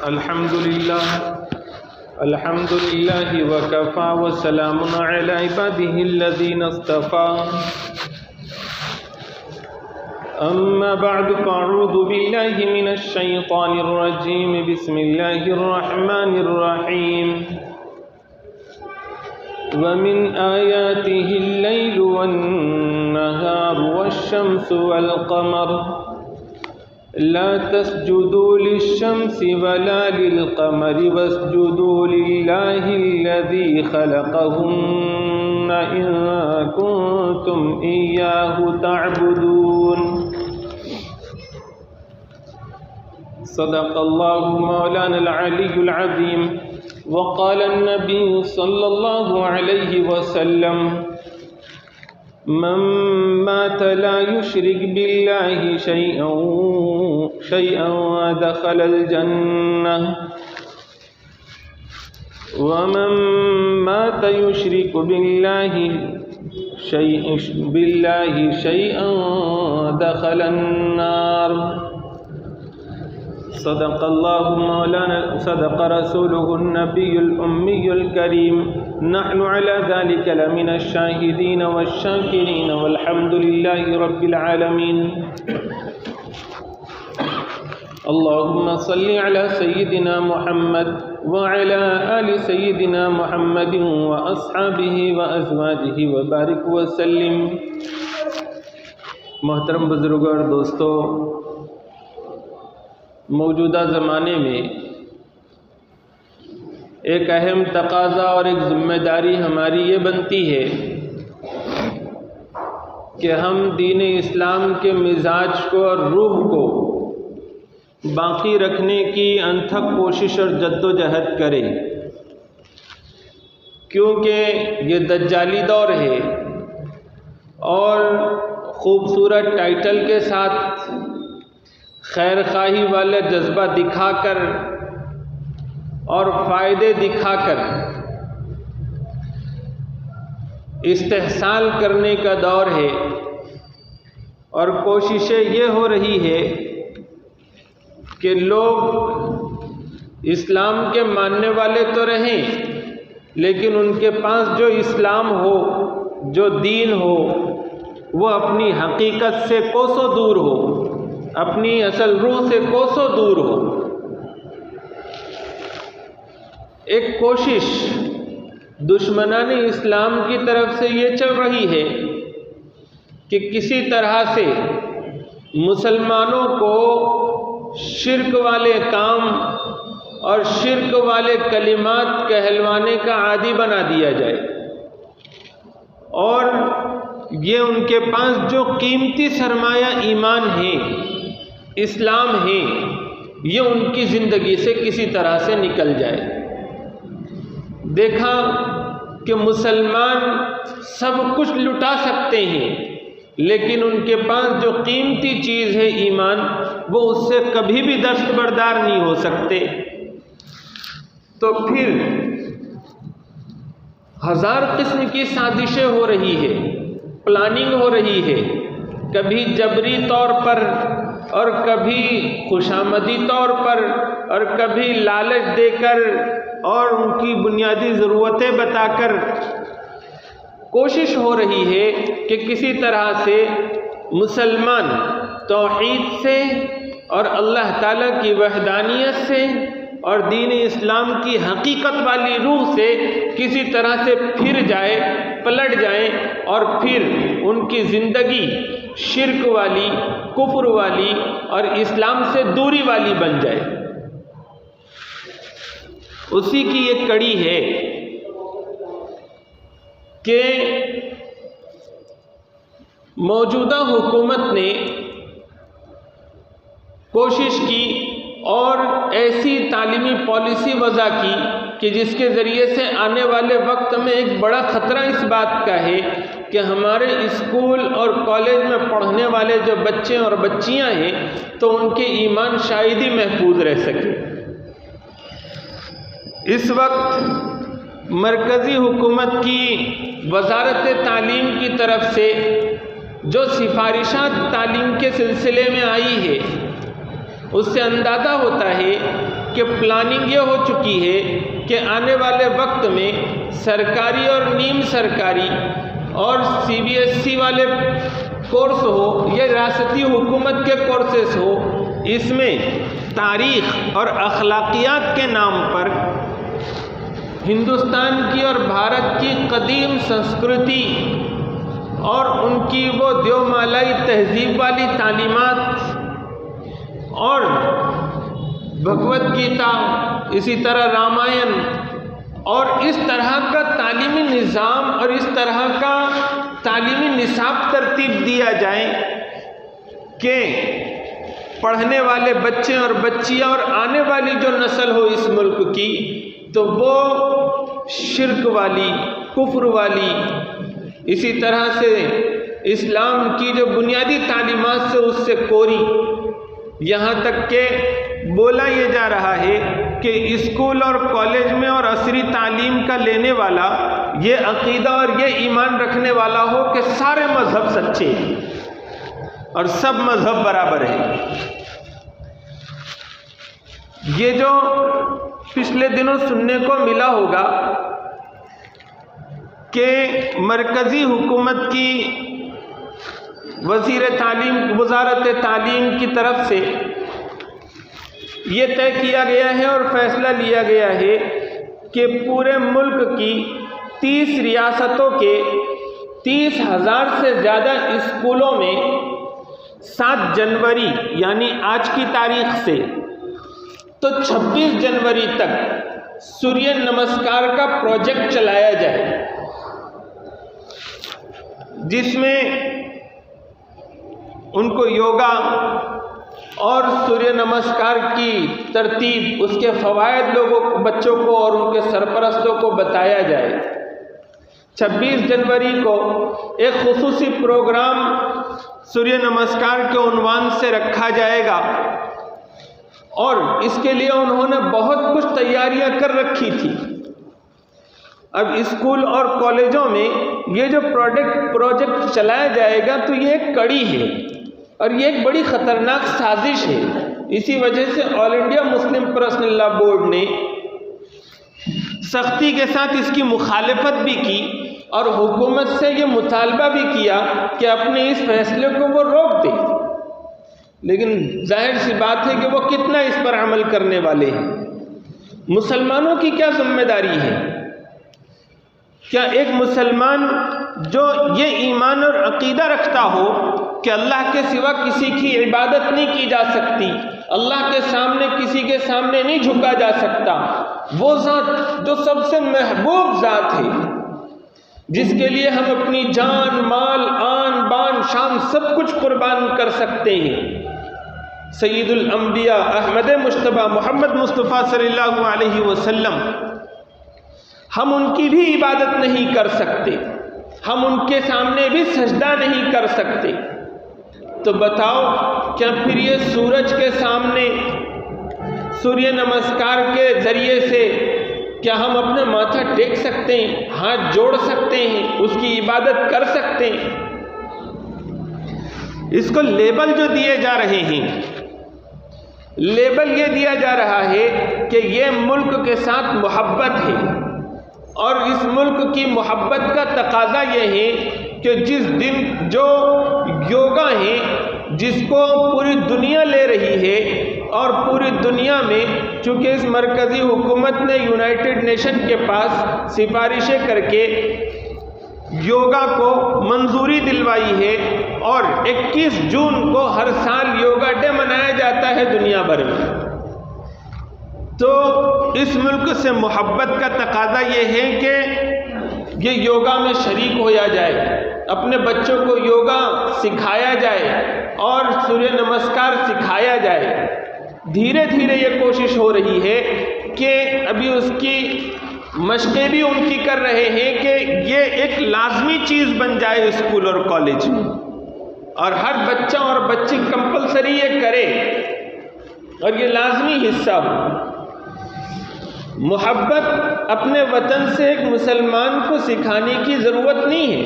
الحمد لله وكفى وسلام على عباده الذين اصطفى أما بعد فأعوذ بالله من الشيطان الرجيم بسم الله الرحمن الرحيم ومن آياته الليل والنهار والشمس والقمر لا تسجدوا للشمس ولا للقمر واسجدوا لله الذي خلقهن إن كنتم إياه تعبدون صدق الله مولانا العلي العظيم وقال النبي صلى الله عليه وسلم من مات لا يشرك بالله شيئا دخل الجنة ومن مات يشرك بالله شيئا دخل النار صدق الله مولانا صدق رسوله النبي الأمي الكريم نحن على ذلك لمن الشاهدين والشاكرين والحمد لله رب العالمين اللهم صل على سيدنا محمد وعلى آل سيدنا محمد وأصحابه وأزواجه وبارك وسلم. محترم بزرگوں اور دوستو، موجودہ زمانے میں ایک اہم تقاضا اور ایک ذمہ داری ہماری یہ بنتی ہے کہ ہم دین اسلام کے مزاج کو اور روح کو باقی رکھنے کی انتھک کوشش اور جد و جہد کریں، کیونکہ یہ دجالی دور ہے اور خوبصورت ٹائٹل کے ساتھ خیر خواہی والا جذبہ دکھا کر اور فائدے دکھا کر استحصال کرنے کا دور ہے، اور کوششیں یہ ہو رہی ہے کہ لوگ اسلام کے ماننے والے تو رہیں، لیکن ان کے پاس جو اسلام ہو، جو دین ہو، وہ اپنی حقیقت سے کوسوں دور ہو، اپنی اصل روح سے کوسوں دور ہو. ایک کوشش دشمنان اسلام کی طرف سے یہ چل رہی ہے کہ کسی طرح سے مسلمانوں کو شرک والے کام اور شرک والے کلمات کہلوانے کا عادی بنا دیا جائے، اور یہ ان کے پاس جو قیمتی سرمایہ ایمان ہے، اسلام ہے، یہ ان کی زندگی سے کسی طرح سے نکل جائے. دیکھا کہ مسلمان سب کچھ لٹا سکتے ہیں، لیکن ان کے پاس جو قیمتی چیز ہے ایمان، وہ اس سے کبھی بھی دستبردار نہیں ہو سکتے. تو پھر ہزار قسم کی سازشیں ہو رہی ہے، پلاننگ ہو رہی ہے، کبھی جبری طور پر اور کبھی خوشامدی طور پر اور کبھی لالچ دے کر اور ان کی بنیادی ضرورتیں بتا کر کوشش ہو رہی ہے کہ کسی طرح سے مسلمان توحید سے اور اللہ تعالیٰ کی وحدانیت سے اور دین اسلام کی حقیقت والی روح سے کسی طرح سے پھر جائے، پلٹ جائیں، اور پھر ان کی زندگی شرک والی، کفر والی اور اسلام سے دوری والی بن جائے. اسی کی ایک کڑی ہے کہ موجودہ حکومت نے کوشش کی اور ایسی تعلیمی پالیسی وضع کی کہ جس کے ذریعے سے آنے والے وقت میں ایک بڑا خطرہ اس بات کا ہے کہ ہمارے اسکول اور کالج میں پڑھنے والے جو بچے اور بچیاں ہیں تو ان کے ایمان شاید ہی محفوظ رہ سکے. اس وقت مرکزی حکومت کی وزارت تعلیم کی طرف سے جو سفارشات تعلیم کے سلسلے میں آئی ہے اس سے اندازہ ہوتا ہے کہ پلاننگ یہ ہو چکی ہے کہ آنے والے وقت میں سرکاری اور نیم سرکاری اور CBSE والے کورس ہو یا ریاستی حکومت کے کورسز ہو، اس میں تاریخ اور اخلاقیات کے نام پر ہندوستان کی اور بھارت کی قدیم سنسکرتی اور ان کی وہ دیومالائی تہذیب والی تعلیمات اور بھگوت گیتا، اسی طرح رامائن اور اس طرح کا تعلیمی نظام اور اس طرح کا تعلیمی نصاب ترتیب دیا جائے کہ پڑھنے والے بچے اور بچیاں اور آنے والی جو نسل ہو اس ملک کی تو وہ شرک والی، کفر والی، اسی طرح سے اسلام کی جو بنیادی تعلیمات سے اس سے کوری، یہاں تک کہ بولا یہ جا رہا ہے کہ اسکول اور کالج میں اور عصری تعلیم کا لینے والا یہ عقیدہ اور یہ ایمان رکھنے والا ہو کہ سارے مذہب سچے ہیں اور سب مذہب برابر ہے۔ یہ جو پچھلے دنوں سننے کو ملا ہوگا کہ مرکزی حکومت کی وزارت تعلیم کی طرف سے یہ طے کیا گیا ہے اور فیصلہ لیا گیا ہے کہ پورے ملک کی 30 ریاستوں کے 30,000 سے زیادہ اسکولوں میں 7 جنوری یعنی آج کی تاریخ سے تو 26 جنوری تک سوریہ نمسکار کا پروجیکٹ چلایا جائے، جس میں ان کو یوگا اور سوریہ نمسکار کی ترتیب، اس کے فوائد بچوں کو اور ان کے سرپرستوں کو بتایا جائے۔ 26 جنوری کو ایک خصوصی پروگرام سوریہ نمسکار کے عنوان سے رکھا جائے گا اور اس کے لیے انہوں نے بہت کچھ تیاریاں کر رکھی تھی۔ اب اسکول اور کالجوں میں یہ جو پروجیکٹ چلایا جائے گا تو یہ ایک کڑی ہے اور یہ ایک بڑی خطرناک سازش ہے۔ اسی وجہ سے آل انڈیا مسلم پرسنل لا بورڈ نے سختی کے ساتھ اس کی مخالفت بھی کی اور حکومت سے یہ مطالبہ بھی کیا کہ اپنے اس فیصلے کو وہ روک دے، لیکن ظاہر سی بات ہے کہ وہ کتنا اس پر عمل کرنے والے ہیں۔ مسلمانوں کی کیا ذمہ داری ہے؟ کیا ایک مسلمان جو یہ ایمان اور عقیدہ رکھتا ہو کہ اللہ کے سوا کسی کی عبادت نہیں کی جا سکتی، اللہ کے سامنے کسی کے سامنے نہیں جھکا جا سکتا، وہ ذات جو سب سے محبوب ذات ہے، جس کے لیے ہم اپنی جان، مال، آن، بان، شان سب کچھ قربان کر سکتے ہیں، سید الانبیاء احمد مجتبیٰ محمد مصطفیٰ صلی اللہ علیہ وسلم، ہم ان کی بھی عبادت نہیں کر سکتے، ہم ان کے سامنے بھی سجدہ نہیں کر سکتے، تو بتاؤ کیا پھر یہ سورج کے سامنے سوریہ نمسکار کے ذریعے سے کیا ہم اپنا ماتھا ٹیک سکتے ہیں، ہاتھ جوڑ سکتے ہیں، اس کی عبادت کر سکتے ہیں؟ اس کو لیبل جو دیے جا رہے ہیں، لیبل یہ دیا جا رہا ہے کہ یہ ملک کے ساتھ محبت ہے، اور اس ملک کی محبت کا تقاضا یہ ہے کہ جس دن جو یوگا ہے جس کو پوری دنیا لے رہی ہے اور پوری دنیا میں چونکہ اس مرکزی حکومت نے یونائٹڈ نیشن کے پاس سفارشیں کر کے یوگا کو منظوری دلوائی ہے اور 21 جون کو ہر سال یوگا ڈے منایا جاتا ہے دنیا بھر میں، تو اس ملک سے محبت کا تقاضا یہ ہے کہ یہ یوگا میں شریک ہویا جائے، اپنے بچوں کو یوگا سکھایا جائے اور سوریہ نمسکار سکھایا جائے۔ دھیرے دھیرے یہ کوشش ہو رہی ہے کہ ابھی اس کی مشقیں بھی ان کی کر رہے ہیں کہ یہ ایک لازمی چیز بن جائے اسکول اور کالج میں، اور ہر بچہ اور بچی کمپلسری یہ کرے اور یہ لازمی حصہ ہو۔ محبت اپنے وطن سے ایک مسلمان کو سکھانے کی ضرورت نہیں ہے،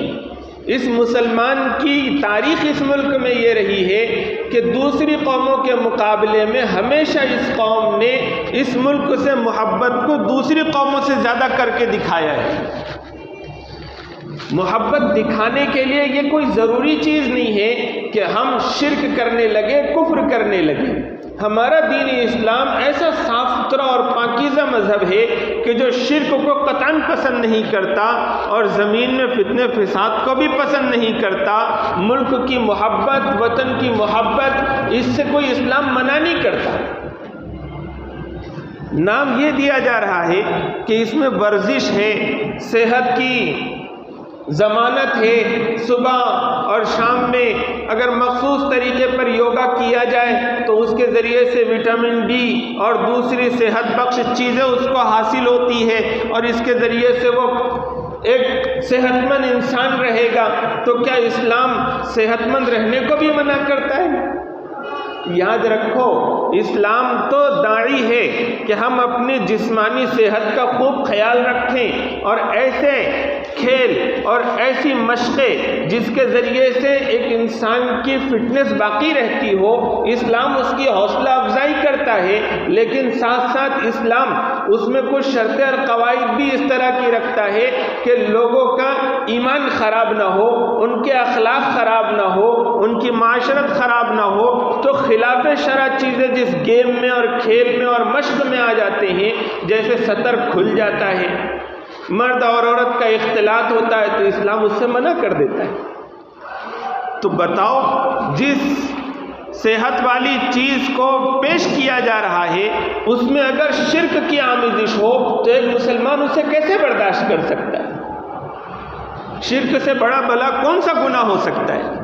اس مسلمان کی تاریخ اس ملک میں یہ رہی ہے کہ دوسری قوموں کے مقابلے میں ہمیشہ اس قوم نے اس ملک سے محبت کو دوسری قوموں سے زیادہ کر کے دکھایا ہے۔ محبت دکھانے کے لیے یہ کوئی ضروری چیز نہیں ہے کہ ہم شرک کرنے لگے، کفر کرنے لگے۔ ہمارا دین اسلام ایسا صاف ستھرا اور پاکیزہ مذہب ہے کہ جو شرک کو قطعاً پسند نہیں کرتا اور زمین میں فتنے فساد کو بھی پسند نہیں کرتا۔ ملک کی محبت، وطن کی محبت، اس سے کوئی اسلام منع نہیں کرتا۔ نام یہ دیا جا رہا ہے کہ اس میں ورزش ہے، صحت کی ضمانت ہے، صبح اور شام میں اگر مخصوص طریقے پر یوگا کیا جائے تو اس کے ذریعے سے وٹامن ڈی اور دوسری صحت بخش چیزیں اس کو حاصل ہوتی ہے اور اس کے ذریعے سے وہ ایک صحت مند انسان رہے گا۔ تو کیا اسلام صحت مند رہنے کو بھی منع کرتا ہے؟ یاد رکھو، اسلام تو داعی ہے کہ ہم اپنی جسمانی صحت کا خوب خیال رکھیں اور ایسے کھیل اور ایسی مشقیں جس کے ذریعے سے ایک انسان کی فٹنس باقی رہتی ہو، اسلام اس کی حوصلہ افزائی کرتا ہے، لیکن ساتھ ساتھ اسلام اس میں کچھ شرطیں اور قواعد بھی اس طرح کی رکھتا ہے کہ لوگوں کا ایمان خراب نہ ہو، ان کے اخلاق خراب نہ ہو، ان کی معاشرت خراب نہ ہو۔ تو خلاف شرع چیزیں جس گیم میں اور کھیل میں اور مشق میں آ جاتے ہیں، جیسے سطر کھل جاتا ہے، مرد اور عورت کا اختلاط ہوتا ہے، تو اسلام اس سے منع کر دیتا ہے۔ تو بتاؤ، جس صحت والی چیز کو پیش کیا جا رہا ہے اس میں اگر شرک کی آمیزش ہو تو ایک مسلمان اسے کیسے برداشت کر سکتا ہے؟ شرک سے بڑا بلا کون سا گناہ ہو سکتا ہے؟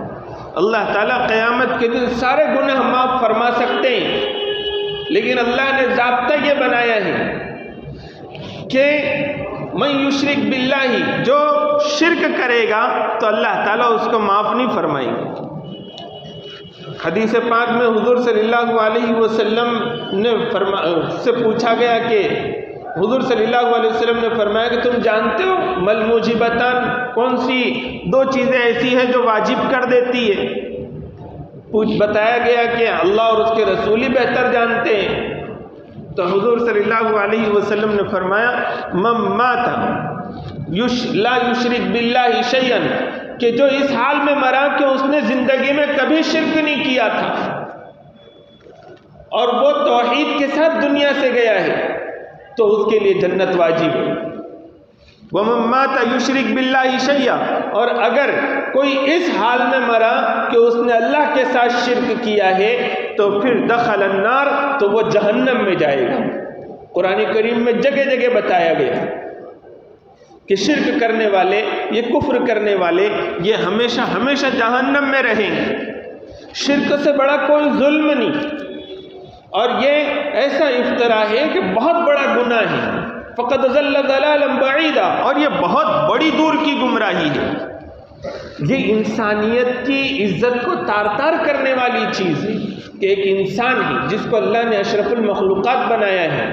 اللہ تعالیٰ قیامت کے دن سارے گناہ معاف فرما سکتے ہیں، لیکن اللہ نے ضابطہ یہ بنایا ہے کہ من یشرک باللہ، جو شرک کرے گا تو اللہ تعالیٰ اس کو معاف نہیں فرمائیں گے۔ حدیث پاک میں حضور صلی اللہ علیہ وسلم نے سے پوچھا گیا کہ حضور صلی اللہ علیہ وسلم نے فرمایا کہ تم جانتے ہو ملموجبتان، کون سی دو چیزیں ایسی ہیں جو واجب کر دیتی ہے؟ بتایا گیا کہ اللہ اور اس کے رسول ہی بہتر جانتے ہیں۔ تو حضور صلی اللہ علیہ وسلم نے فرمایا من مات لا یشرک باللہ شیئا، کہ جو اس حال میں مرا کہ اس نے زندگی میں کبھی شرک نہیں کیا تھا اور وہ توحید کے ساتھ دنیا سے گیا ہے، تو اس کے لیے جنت واجب ہے۔ وَمَن مَّاتَ يُشْرِكْ بِاللَّهِ شَيْئًا، اور اگر کوئی اس حال میں مرا کہ اس نے اللہ کے ساتھ شرک کیا ہے تو پھر دخل النار، تو وہ جہنم میں جائے گا۔ قرآن کریم میں جگہ جگہ بتایا گیا کہ شرک کرنے والے، یہ کفر کرنے والے، یہ ہمیشہ ہمیشہ جہنم میں رہیں گے۔ شرک سے بڑا کوئی ظلم نہیں، اور یہ ایسا افطرا ہے کہ بہت بڑا گناہ ہے، فقد ضل ضلالا بعیدا، اور یہ بہت بڑی دور کی گمراہی ہے۔ یہ انسانیت کی عزت کو تار تار کرنے والی چیز ہے کہ ایک انسان ہی جس کو اللہ نے اشرف المخلوقات بنایا ہے،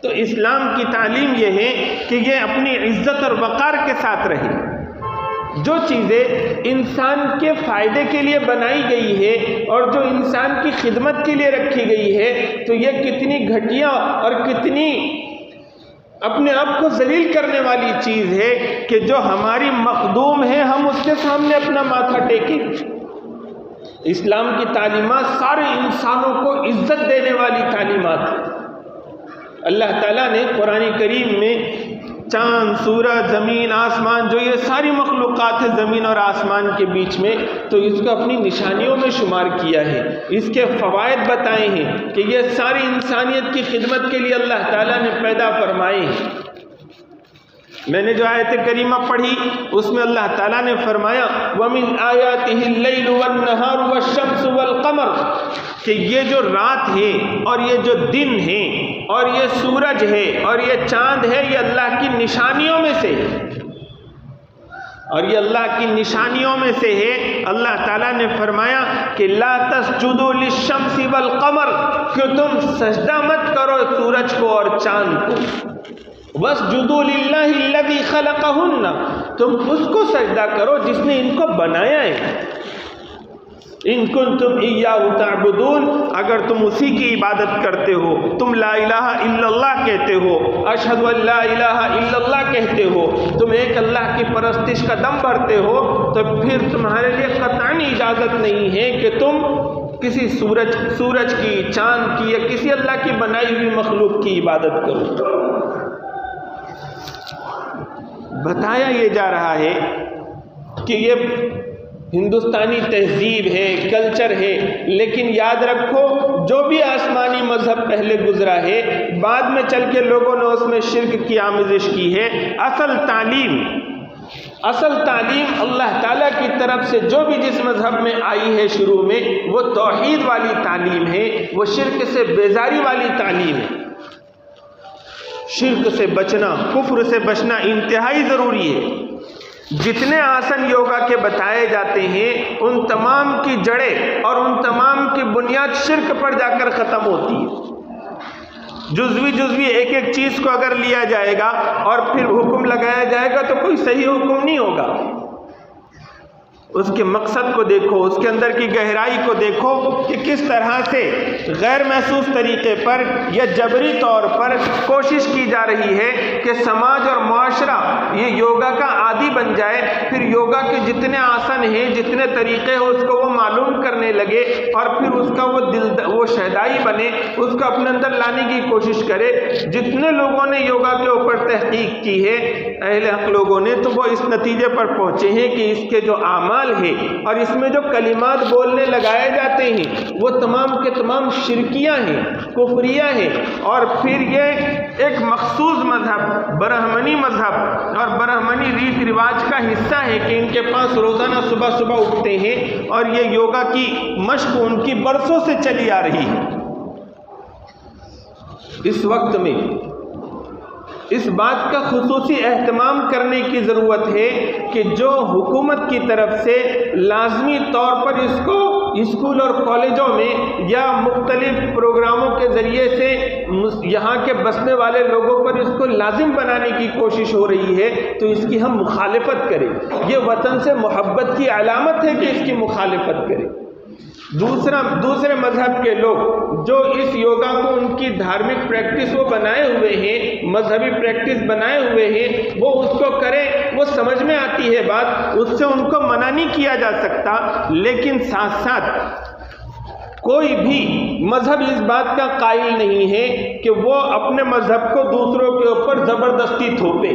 تو اسلام کی تعلیم یہ ہے کہ یہ اپنی عزت اور وقار کے ساتھ رہے۔ جو چیزیں انسان کے فائدے کے لیے بنائی گئی ہے اور جو انسان کی خدمت کے لیے رکھی گئی ہے، تو یہ کتنی گھٹیا اور کتنی اپنے آپ کو ذلیل کرنے والی چیز ہے کہ جو ہماری مخدوم ہے ہم اس کے سامنے اپنا ماتھا ٹیکیں۔ اسلام کی تعلیمات سارے انسانوں کو عزت دینے والی تعلیمات ہیں۔ اللہ تعالیٰ نے قرآن کریم میں چاند، سورج، زمین، آسمان، جو یہ ساری مخلوقات ہیں زمین اور آسمان کے بیچ میں، تو اس کو اپنی نشانیوں میں شمار کیا ہے، اس کے فوائد بتائے ہیں کہ یہ ساری انسانیت کی خدمت کے لیے اللہ تعالیٰ نے پیدا فرمائے ہیں۔ میں نے جو آیت کریمہ پڑھی اس میں اللہ تعالیٰ نے فرمایا وَمِنْ آيَاتِهِ اللَّيْلُ وَالنَّهَارُ وَالشَّمْسُ وَالْقَمَرُ، کہ یہ جو رات ہے اور یہ جو دن ہے اور یہ سورج ہے اور یہ چاند ہے، یہ اللہ کی نشانیوں میں سے ہے، اور یہ اللہ کی نشانیوں میں سے ہے۔ اللہ تعالیٰ نے فرمایا کہ لا تسجدوا للشمس والقمر، کہ تم سجدہ مت کرو سورج کو اور چاند کو، واسجدوا للہ الذی خلقہن، تم اس کو سجدہ کرو جس نے ان کو بنایا ہے. ان کنتم ایاہ تعبدون، اگر تم اسی کی عبادت کرتے ہو، تم لا الہ الا اللہ کہتے ہو، اشہد ان لا الہ الا اللہ کہتے ہو، تم ایک اللہ کی پرستش کا دم بھرتے ہو، تو پھر تمہارے لیے قطعاً اجازت نہیں ہے کہ تم کسی سورج کی، چاند کی یا کسی اللہ کی بنائی ہوئی مخلوق کی عبادت کرو. بتایا یہ جا رہا ہے کہ یہ ہندوستانی تہذیب ہے، کلچر ہے، لیکن یاد رکھو جو بھی آسمانی مذہب پہلے گزرا ہے، بعد میں چل کے لوگوں نے اس میں شرک کی آمیزش کی ہے. اصل تعلیم اللہ تعالیٰ کی طرف سے جو بھی جس مذہب میں آئی ہے شروع میں، وہ توحید والی تعلیم ہے، وہ شرک سے بیزاری والی تعلیم ہے. شرک سے بچنا، کفر سے بچنا انتہائی ضروری ہے. جتنے آسن یوگا کے بتائے جاتے ہیں، ان تمام کی جڑیں اور ان تمام کی بنیاد شرک پر جا کر ختم ہوتی ہے. جزوی ایک ایک چیز کو اگر لیا جائے گا اور پھر حکم لگایا جائے گا تو کوئی صحیح حکم نہیں ہوگا. اس کے مقصد کو دیکھو، اس کے اندر کی گہرائی کو دیکھو کہ کس طرح سے غیر محسوس طریقے پر یا جبری طور پر کوشش کی جا رہی ہے کہ سماج اور معاشرہ یہ یوگا کا عادی بن جائے، پھر یوگا کے جتنے آسن ہیں، جتنے طریقے ہیں، اس کو وہ معلوم کرنے لگے اور پھر اس کا وہ شہدائی بنے، اس کو اپنے اندر لانے کی کوشش کرے. جتنے لوگوں نے یوگا کے اوپر تحقیق کی ہے، اہل حق لوگوں نے، تو وہ اس نتیجے پر پہنچے ہیں کہ اس کے جو اعمال ہے اور اس میں جو کلمات بولنے لگائے جاتے ہیں وہ تمام کے تمام شرکیہ ہیں، کفریہ ہیں. اور پھر یہ ایک مخصوص مذہب، برہمنی مذہب اور برہمنی ریت رواج کا حصہ ہے کہ ان کے پاس روزانہ صبح اٹھتے ہیں اور یہ یوگا کی مشق ان کی برسوں سے چلی آ رہی ہے. اس وقت میں اس بات کا خصوصی اہتمام کرنے کی ضرورت ہے کہ جو حکومت کی طرف سے لازمی طور پر اس کو اسکول اور کالجوں میں یا مختلف پروگراموں کے ذریعے سے یہاں کے بسنے والے لوگوں پر اس کو لازم بنانے کی کوشش ہو رہی ہے، تو اس کی ہم مخالفت کریں. یہ وطن سے محبت کی علامت ہے کہ اس کی مخالفت کریں. دوسرے مذہب کے لوگ جو اس یوگا کو ان کی دھارمک پریکٹس وہ بنائے ہوئے ہیں، مذہبی پریکٹس بنائے ہوئے ہیں، وہ اس کو کریں، وہ سمجھ میں آتی ہے بات، اس سے ان کو منع نہیں کیا جا سکتا. لیکن ساتھ ساتھ کوئی بھی مذہب اس بات کا قائل نہیں ہے کہ وہ اپنے مذہب کو دوسروں کے اوپر زبردستی تھوپے.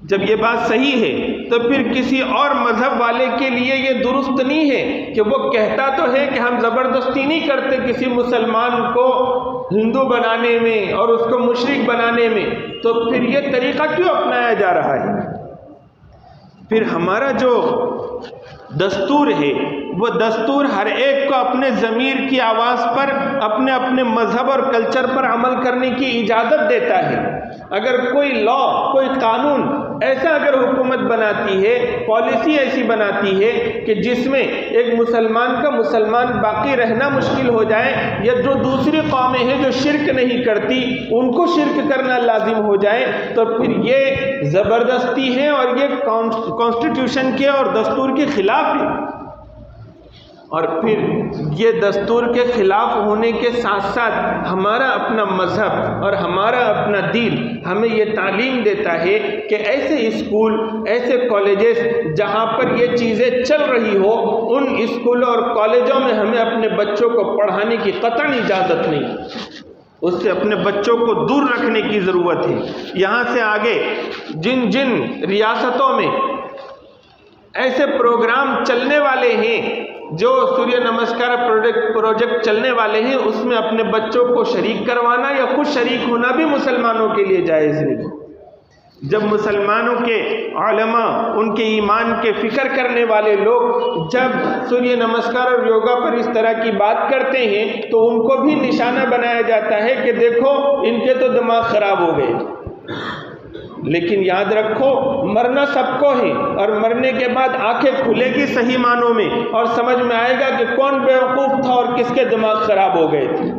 جب یہ بات صحیح ہے تو پھر کسی اور مذہب والے کے لیے یہ درست نہیں ہے کہ وہ کہتا تو ہے کہ ہم زبردستی نہیں کرتے کسی مسلمان کو ہندو بنانے میں اور اس کو مشرک بنانے میں، تو پھر یہ طریقہ کیوں اپنایا جا رہا ہے؟ پھر ہمارا جو دستور ہے وہ دستور ہر ایک کو اپنے ضمیر کی آواز پر اپنے اپنے مذہب اور کلچر پر عمل کرنے کی اجازت دیتا ہے. اگر کوئی لا، کوئی قانون ایسا اگر حکومت بناتی ہے، پالیسی ایسی بناتی ہے کہ جس میں ایک مسلمان کا مسلمان باقی رہنا مشکل ہو جائے، یا جو دوسری قومیں ہیں جو شرک نہیں کرتی ان کو شرک کرنا لازم ہو جائے، تو پھر یہ زبردستی ہے اور یہ کانسٹیٹیوشن کے اور دستور کے خلاف ہے. اور پھر یہ دستور کے خلاف ہونے کے ساتھ ساتھ ہمارا اپنا مذہب اور ہمارا اپنا دین ہمیں یہ تعلیم دیتا ہے کہ ایسے اسکول، ایسے کالجز جہاں پر یہ چیزیں چل رہی ہو، ان اسکولوں اور کالجوں میں ہمیں اپنے بچوں کو پڑھانے کی قطعاً اجازت نہیں، اس سے اپنے بچوں کو دور رکھنے کی ضرورت ہے. یہاں سے آگے جن ریاستوں میں ایسے پروگرام چلنے والے ہیں، جو سوریہ نمسکار پروجیکٹ چلنے والے ہیں، اس میں اپنے بچوں کو شریک کروانا یا خود شریک ہونا بھی مسلمانوں کے لیے جائز نہیں. جب مسلمانوں کے علماء، ان کے ایمان کے فکر کرنے والے لوگ جب سوریہ نمسکار اور یوگا پر اس طرح کی بات کرتے ہیں تو ان کو بھی نشانہ بنایا جاتا ہے کہ دیکھو ان کے تو دماغ خراب ہو گئے. لیکن یاد رکھو مرنا سب کو ہے، اور مرنے کے بعد آنکھیں کھلے گی صحیح معنوں میں اور سمجھ میں آئے گا کہ کون بیوقوف تھا اور کس کے دماغ خراب ہو گئے تھے.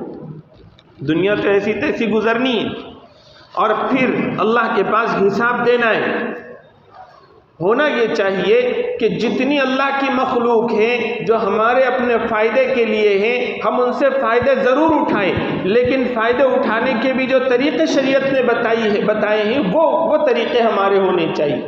دنیا تو ایسی تیسی گزرنی ہے اور پھر اللہ کے پاس حساب دینا ہے. ہونا یہ چاہیے کہ جتنی اللہ کی مخلوق ہیں جو ہمارے اپنے فائدے کے لیے ہیں، ہم ان سے فائدے ضرور اٹھائیں، لیکن فائدے اٹھانے کے بھی جو طریقے شریعت نے بتائے ہیں وہ طریقے ہمارے ہونے چاہیے۔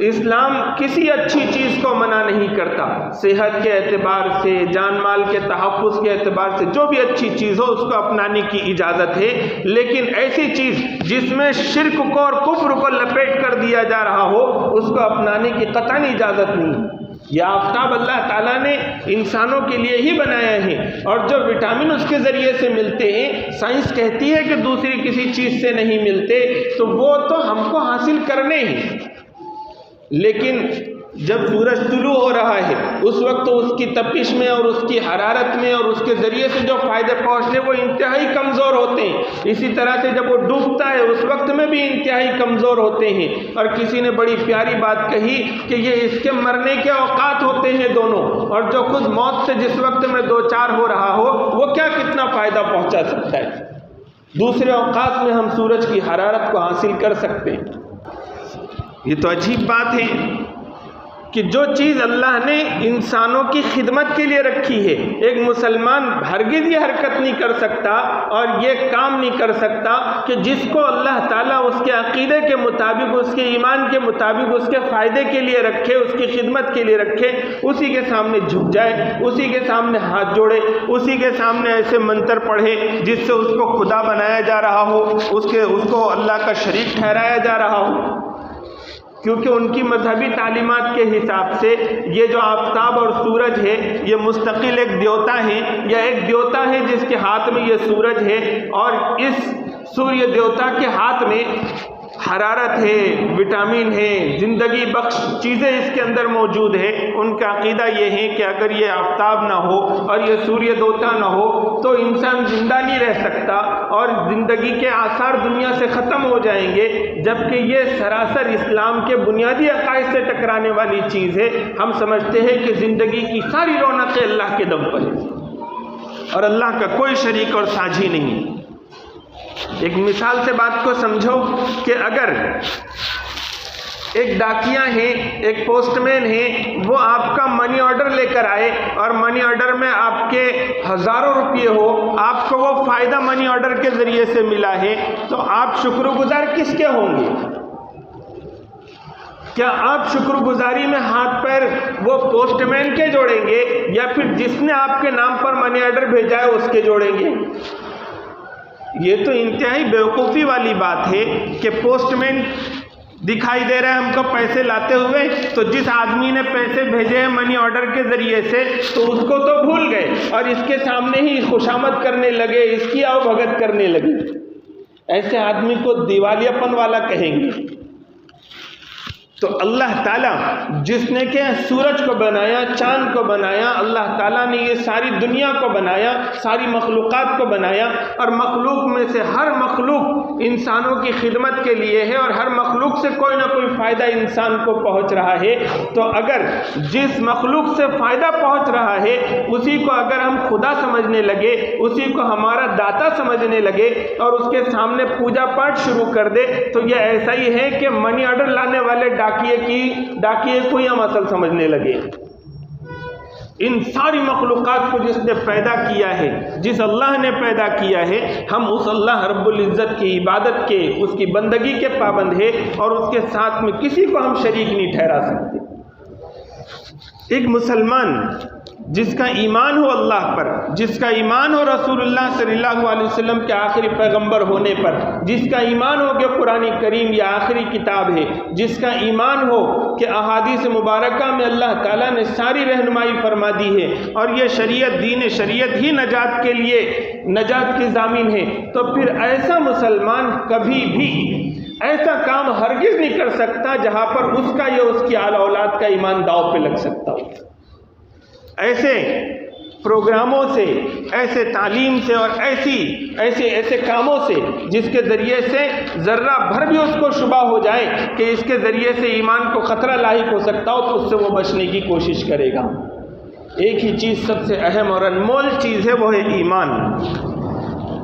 اسلام کسی اچھی چیز کو منع نہیں کرتا، صحت کے اعتبار سے، جان مال کے تحفظ کے اعتبار سے جو بھی اچھی چیز ہو اس کو اپنانے کی اجازت ہے، لیکن ایسی چیز جس میں شرک کو اور کفر کو لپیٹ کر دیا جا رہا ہو اس کو اپنانے کی قطعاً اجازت نہیں۔ یہ آفتاب اللہ تعالیٰ نے انسانوں کے لیے ہی بنایا ہے، اور جو وٹامن اس کے ذریعے سے ملتے ہیں، سائنس کہتی ہے کہ دوسری کسی چیز سے نہیں ملتے، تو وہ تو ہم کو حاصل کرنے ہیں، لیکن جب سورج طلوع ہو رہا ہے اس وقت اس کی تپش میں اور اس کی حرارت میں اور اس کے ذریعے سے جو فائدے پہنچنے وہ انتہائی کمزور ہوتے ہیں۔ اسی طرح سے جب وہ ڈوبتا ہے اس وقت میں بھی انتہائی کمزور ہوتے ہیں، اور کسی نے بڑی پیاری بات کہی کہ یہ اس کے مرنے کے اوقات ہوتے ہیں دونوں، اور جو خود موت سے جس وقت میں دو چار ہو رہا ہو وہ کیا کتنا فائدہ پہنچا سکتا ہے۔ دوسرے اوقات میں ہم سورج کی حرارت کو حاصل کر سکتے ہیں۔ یہ تو عجیب بات ہے کہ جو چیز اللہ نے انسانوں کی خدمت کے لیے رکھی ہے، ایک مسلمان ہرگز یہ حرکت نہیں کر سکتا اور یہ کام نہیں کر سکتا کہ جس کو اللہ تعالیٰ اس کے عقیدے کے مطابق، اس کے ایمان کے مطابق، اس کے فائدے کے لیے رکھے، اس کی خدمت کے لیے رکھے، اسی کے سامنے جھک جائے، اسی کے سامنے ہاتھ جوڑے، اسی کے سامنے ایسے منتر پڑھے جس سے اس کو خدا بنایا جا رہا ہو، اس کو اللہ کا شریک ٹھہرایا جا رہا ہو۔ کیونکہ ان کی مذہبی تعلیمات کے حساب سے یہ جو آفتاب اور سورج ہے یہ مستقل ایک دیوتا ہے، یا ایک دیوتا ہے جس کے ہاتھ میں یہ سورج ہے، اور اس سوریہ دیوتا کے ہاتھ میں حرارت ہے، وٹامن ہے، زندگی بخش چیزیں اس کے اندر موجود ہے۔ ان کا عقیدہ یہ ہے کہ اگر یہ آفتاب نہ ہو اور یہ سوریہ دیوتا نہ ہو تو انسان زندہ نہیں رہ سکتا اور زندگی کے آثار دنیا سے ختم ہو جائیں گے، جبکہ یہ سراسر اسلام کے بنیادی عقائد سے ٹکرانے والی چیز ہے۔ ہم سمجھتے ہیں کہ زندگی کی ساری رونقیں اللہ کے دم پر ہے اور اللہ کا کوئی شریک اور ساجھی نہیں۔ ایک مثال سے بات کو سمجھو کہ اگر ایک ڈاکیا ہے، ایک پوسٹ مین ہے، وہ آپ کا منی آرڈر لے کر آئے اور منی آرڈر میں آپ کے ہزاروں روپے ہو، آپ کو وہ فائدہ منی آرڈر کے ذریعے سے ملا ہے، تو آپ شکر گزار کس کے ہوں گے؟ کیا آپ شکر گزاری میں ہاتھ پیر وہ پوسٹ مین کے جوڑیں گے یا پھر جس نے آپ کے نام پر منی آرڈر بھیجا ہے اس کے جوڑیں گے؟ یہ تو انتہائی بیوقوفی والی بات ہے کہ پوسٹ مین دکھائی دے رہا ہے ہم کو پیسے لاتے ہوئے، تو جس آدمی نے پیسے بھیجے ہیں منی آرڈر کے ذریعے سے تو اس کو تو بھول گئے اور اس کے سامنے ہی خوشامد کرنے لگے، اس کی آؤ بھگت کرنے لگے۔ ایسے آدمی کو دیوالیہ پن والا کہیں گے۔ تو اللہ تعالیٰ جس نے کہ سورج کو بنایا، چاند کو بنایا، اللہ تعالیٰ نے یہ ساری دنیا کو بنایا، ساری مخلوقات کو بنایا، اور مخلوق میں سے ہر مخلوق انسانوں کی خدمت کے لیے ہے اور ہر مخلوق سے کوئی نہ کوئی فائدہ انسان کو پہنچ رہا ہے۔ تو اگر جس مخلوق سے فائدہ پہنچ رہا ہے اسی کو اگر ہم خدا سمجھنے لگے، اسی کو ہمارا داتا سمجھنے لگے اور اس کے سامنے پوجا پاٹ شروع کر دے، تو یہ ایسا ہی ہے کہ منی آرڈر لانے والے ڈاکیے کو ہم اصل سمجھنے لگے۔ ان ساری مخلوقات کو جس نے پیدا کیا ہے، جس اللہ نے پیدا کیا ہے، ہم اس اللہ رب العزت کی عبادت کے، اس کی بندگی کے پابند ہے اور اس کے ساتھ میں کسی کو ہم شریک نہیں ٹھہرا سکتے۔ ایک مسلمان جس کا ایمان ہو اللہ پر، جس کا ایمان ہو رسول اللہ صلی اللہ علیہ وسلم کے آخری پیغمبر ہونے پر، جس کا ایمان ہو کہ قرآن کریم یہ آخری کتاب ہے، جس کا ایمان ہو کہ احادیث مبارکہ میں اللہ تعالیٰ نے ساری رہنمائی فرما دی ہے اور یہ شریعت، دین شریعت ہی نجات کے لیے، نجات کی ضامن ہے، تو پھر ایسا مسلمان کبھی بھی ایسا کام ہرگز نہیں کر سکتا جہاں پر اس کا یا اس کی آل اولاد کا ایمان داؤ پہ لگ سکتا ہو۔ ایسے پروگراموں سے، ایسے تعلیم سے اور ایسے کاموں سے جس کے ذریعے سے ذرہ بھر بھی اس کو شبہ ہو جائے کہ اس کے ذریعے سے ایمان کو خطرہ لاحق ہو سکتا ہو، تو اس سے وہ بچنے کی کوشش کرے گا۔ ایک ہی چیز سب سے اہم اور انمول چیز ہے، وہ ہے ایمان۔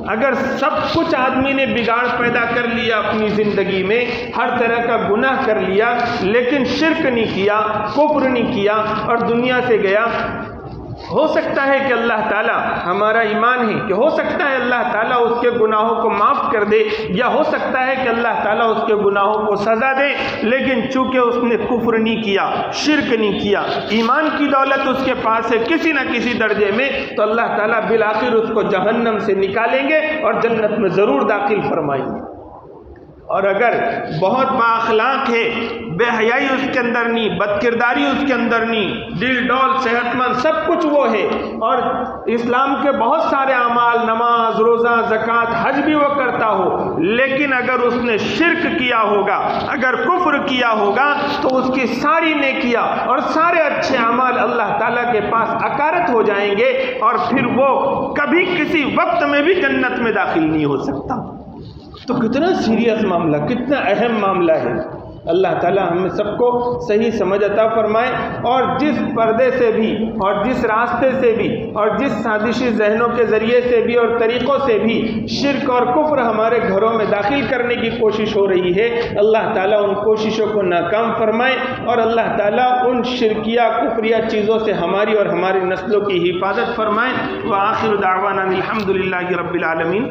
اگر سب کچھ آدمی نے بگاڑ پیدا کر لیا اپنی زندگی میں، ہر طرح کا گناہ کر لیا، لیکن شرک نہیں کیا، کفر نہیں کیا اور دنیا سے گیا، ہو سکتا ہے کہ اللہ تعالیٰ، ہمارا ایمان ہے کہ ہو سکتا ہے اللہ تعالیٰ اس کے گناہوں کو معاف کر دے، یا ہو سکتا ہے کہ اللہ تعالیٰ اس کے گناہوں کو سزا دے، لیکن چونکہ اس نے کفر نہیں کیا، شرک نہیں کیا، ایمان کی دولت اس کے پاس ہے کسی نہ کسی درجے میں، تو اللہ تعالیٰ بالآخر اس کو جہنم سے نکالیں گے اور جنت میں ضرور داخل فرمائیں گے۔ اور اگر بہت بااخلاق ہے، بے حیائی اس کے اندر نہیں، بد کرداری اس کے اندر نہیں، دل ڈول صحت مند سب کچھ وہ ہے، اور اسلام کے بہت سارے اعمال، نماز، روزہ، زکوٰۃ، حج بھی وہ کرتا ہو، لیکن اگر اس نے شرک کیا ہوگا، اگر کفر کیا ہوگا، تو اس کی ساری نیکیاں اور سارے اچھے اعمال اللہ تعالیٰ کے پاس اکارت ہو جائیں گے، اور پھر وہ کبھی کسی وقت میں بھی جنت میں داخل نہیں ہو سکتا۔ تو کتنا سیریس معاملہ، کتنا اہم معاملہ ہے۔ اللہ تعالیٰ ہمیں سب کو صحیح سمجھ عطا فرمائے، اور جس پردے سے بھی اور جس راستے سے بھی اور جس سازشی ذہنوں کے ذریعے سے بھی اور طریقوں سے بھی شرک اور کفر ہمارے گھروں میں داخل کرنے کی کوشش ہو رہی ہے، اللہ تعالیٰ ان کوششوں کو ناکام فرمائے، اور اللہ تعالیٰ ان شرکیہ کفریہ چیزوں سے ہماری اور ہماری نسلوں کی حفاظت فرمائے۔ وآخر دعوانا الحمد للہ رب العالمین۔